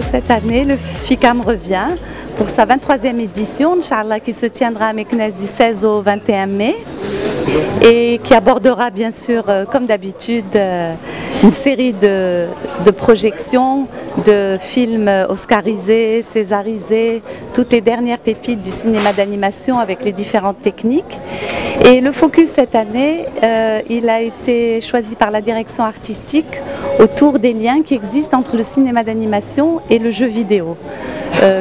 cette année, le FICAM revient pour sa 23e édition, Inch'Allah, qui se tiendra à Meknès du 16 au 21 mai et qui abordera bien sûr, comme d'habitude, une série de projections, de films oscarisés, césarisés, toutes les dernières pépites du cinéma d'animation avec les différentes techniques. Et le focus cette année, il a été choisi par la direction artistique autour des liens qui existent entre le cinéma d'animation et le jeu vidéo.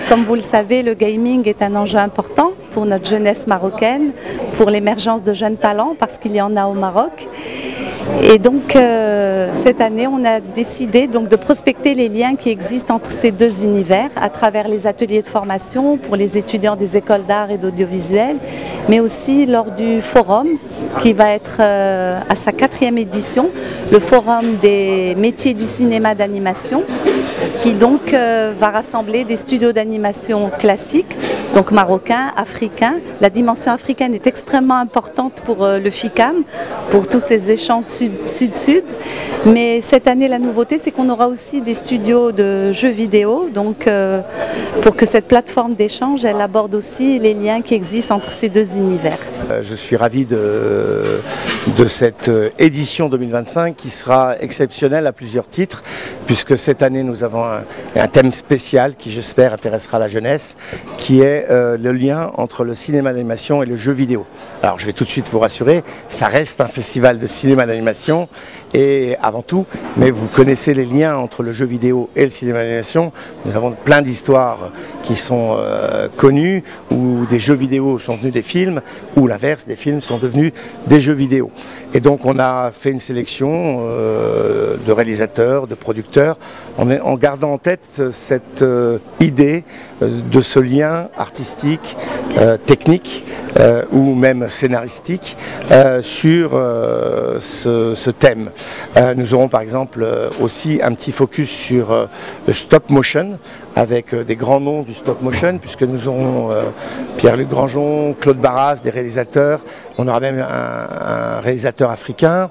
Comme vous le savez, le gaming est un enjeu important pour notre jeunesse marocaine, pour l'émergence de jeunes talents, parce qu'il y en a au Maroc. Et donc cette année, on a décidé donc de prospecter les liens qui existent entre ces deux univers à travers les ateliers de formation pour les étudiants des écoles d'art et d'audiovisuel, mais aussi lors du forum qui va être à sa 4e édition, le forum des métiers du cinéma d'animation, qui donc va rassembler des studios d'animation classiques, donc marocains, africains. La dimension africaine est extrêmement importante pour le FICAM, pour tous ces échanges sud-sud. Mais cette année, la nouveauté, c'est qu'on aura aussi des studios de jeux vidéo, donc pour que cette plateforme d'échange, elle aborde aussi les liens qui existent entre ces deux univers. Je suis ravi de cette édition 2025 qui sera exceptionnelle à plusieurs titres, puisque cette année nous avons un thème spécial qui, j'espère, intéressera la jeunesse, qui est le lien entre le cinéma d'animation et le jeu vidéo. Alors je vais tout de suite vous rassurer, ça reste un festival de cinéma d'animation et avant tout, mais vous connaissez les liens entre le jeu vidéo et le cinéma d'animation. Nous avons plein d'histoires qui sont connues, où des jeux vidéo sont devenus des films, ou l'inverse, des films sont devenus des jeux vidéo. Et donc on a fait une sélection de réalisateurs, de producteurs, en gardant en tête cette idée de ce lien artistique, technique, ou même scénaristique sur ce thème. Nous aurons par exemple aussi un petit focus sur le stop motion avec des grands noms du stop motion, puisque nous aurons Pierre-Luc Grangeon, Claude Barras, des réalisateurs. On aura même un réalisateur africain.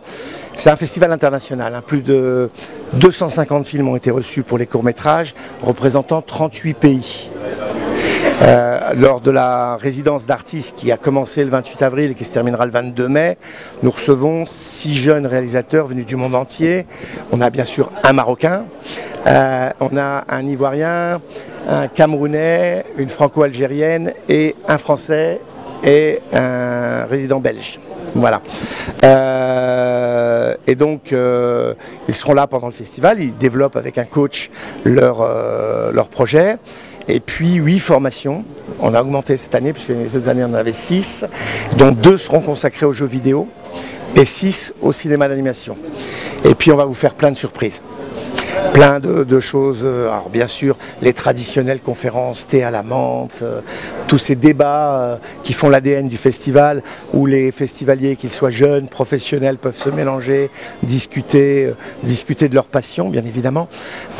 C'est un festival international, hein. Plus de 250 films ont été reçus pour les courts-métrages, représentant 38 pays. Lors de la résidence d'artistes qui a commencé le 28 avril et qui se terminera le 22 mai, nous recevons 6 jeunes réalisateurs venus du monde entier. On a bien sûr un Marocain, on a un Ivoirien, un Camerounais, une Franco-Algérienne et un Français et un résident belge. Voilà. Et donc, ils seront là pendant le festival, ils développent avec un coach leur projet. Et puis 8 formations, on a augmenté cette année, puisque les autres années on en avait 6, dont 2 seront consacrés aux jeux vidéo et 6 au cinéma d'animation. Et puis on va vous faire plein de surprises. Plein de choses, alors bien sûr les traditionnelles conférences, thé à la menthe, tous ces débats qui font l'ADN du festival, où les festivaliers, qu'ils soient jeunes, professionnels, peuvent se mélanger, discuter de leur passion bien évidemment,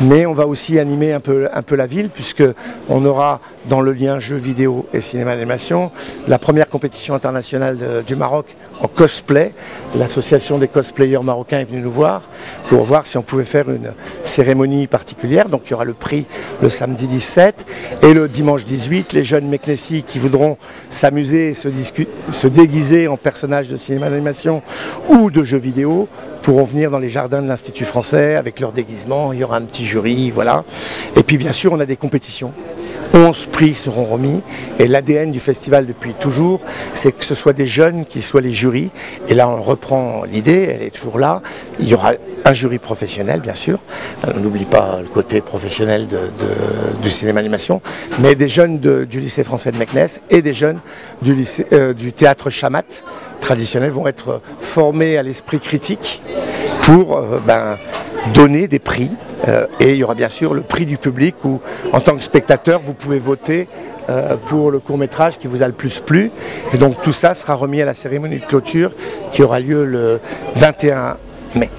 mais on va aussi animer un peu la ville, puisque on aura dans le lien jeux vidéo et cinéma d'animation la première compétition internationale du Maroc en cosplay. L'association des cosplayers marocains est venue nous voir pour voir si on pouvait faire une cérémonie particulière. Donc il y aura le prix le samedi 17 et le dimanche 18. Les jeunes Meknessi qui voudront s'amuser et se déguiser en personnages de cinéma d'animation ou de jeux vidéo pourront venir dans les jardins de l'Institut français avec leur déguisement. Il y aura un petit jury, voilà. Et puis bien sûr on a des compétitions. 11 prix seront remis et l'ADN du festival depuis toujours, c'est que ce soit des jeunes qui soient les jurys. Et là on reprend l'idée, elle est toujours là. Il y aura un jury professionnel bien sûr, on n'oublie pas le côté professionnel du cinéma d'animation, mais des jeunes du lycée français de Meknès et des jeunes du théâtre Chamat traditionnel vont être formés à l'esprit critique pour donner des prix. Et il y aura bien sûr le prix du public où, en tant que spectateur, vous pouvez voter pour le court-métrage qui vous a le plus plu. Et donc tout ça sera remis à la cérémonie de clôture qui aura lieu le 21 mai.